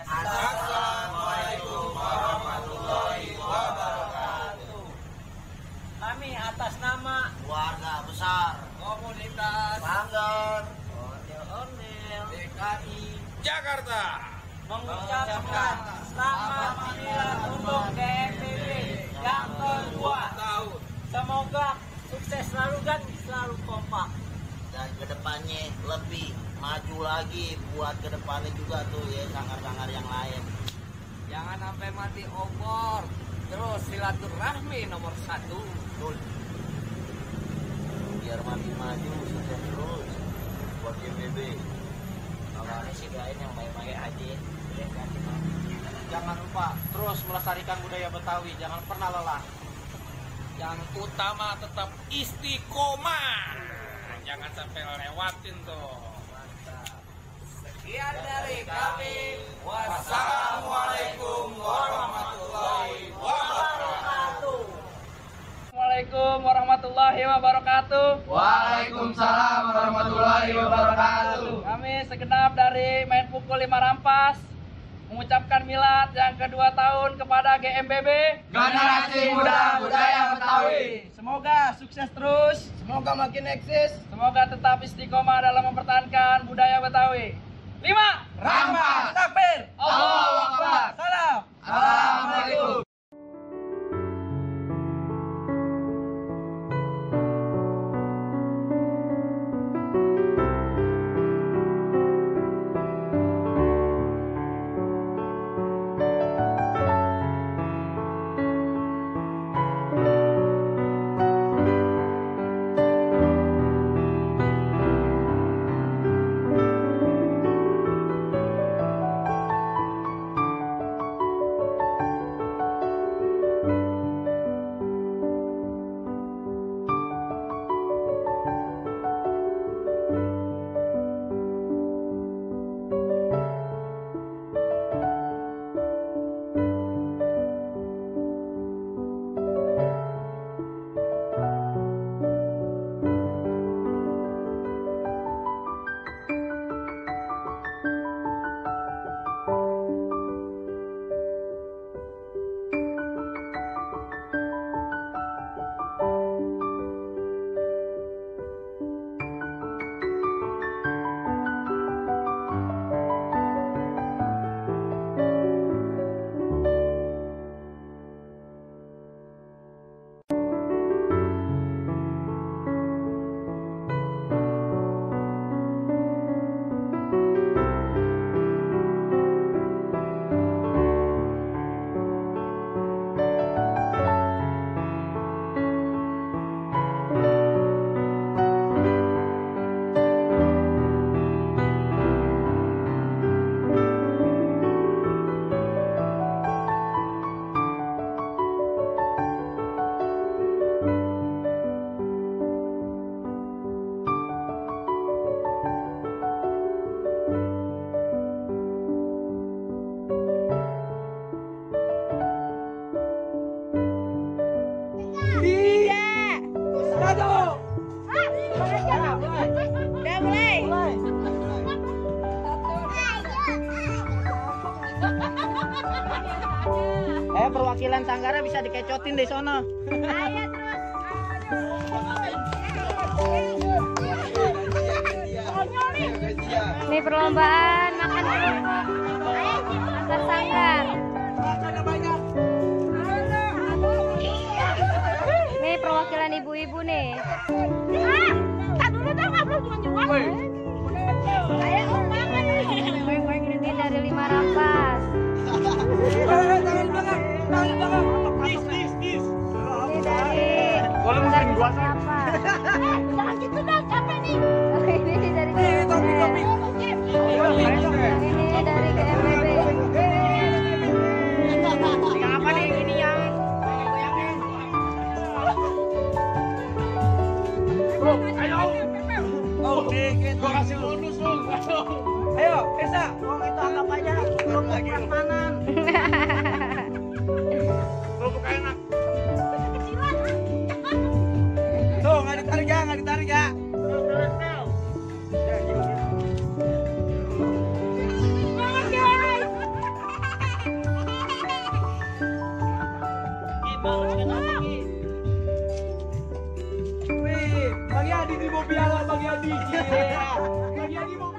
Assalamualaikum warahmatullahi wabarakatuh. Kami atas nama Keluarga besar komunitas Banggar Ondel-Ondel DKI Jakarta mengucapkan selamat milad untuk GMBB yang kedua. Semoga sukses selalu dan selalu kompak. dan kedepannya lebih maju lagi buat kedepannya juga tuh ya sanggar-sanggar yang lain. Jangan sampai mati obor. Terus silaturahmi nomor 1. Betul. Biar makin maju sukses terus buat GMBB. Makanya sih doain yang baik-baik aja. Jangan lupa terus melestarikan budaya Betawi, jangan pernah lelah. yang utama tetap istiqomah, jangan sampai lewatin tuh. Sekian dari kami. Wassalamualaikum warahmatullahi wabarakatuh. Assalamualaikum warahmatullahi wabarakatuh. Waalaikumsalam warahmatullahi wabarakatuh. Kami segenap dari Main Pukul 5 Rampas mengucapkan milad yang kedua tahun kepada GMBB Generasi Muda Budaya Betawi. Semoga sukses terus, Semoga makin eksis. semoga tetap istiqomah dalam mempertahankan budaya Betawi. 5 Rampas. Takbir. Allahu Akbar. Salam. Assalamualaikum. Perwakilan Sanggara bisa dikecotin di sono. Ayo terus. Ini perlombaan makan antar sanggar. Ini perwakilan ibu-ibu nih. Tak dulu dong, nggak belum jual. Ini dari 5 Rampas. Ini dari siapa? Jangan gitu dong, capek nih. Ini dari ini dari GMBB. Apa nih ini yang Ayo, gua kasih bonus lu. Bang Yadi nih mau piala Bang Yadi. Bang Yadi mau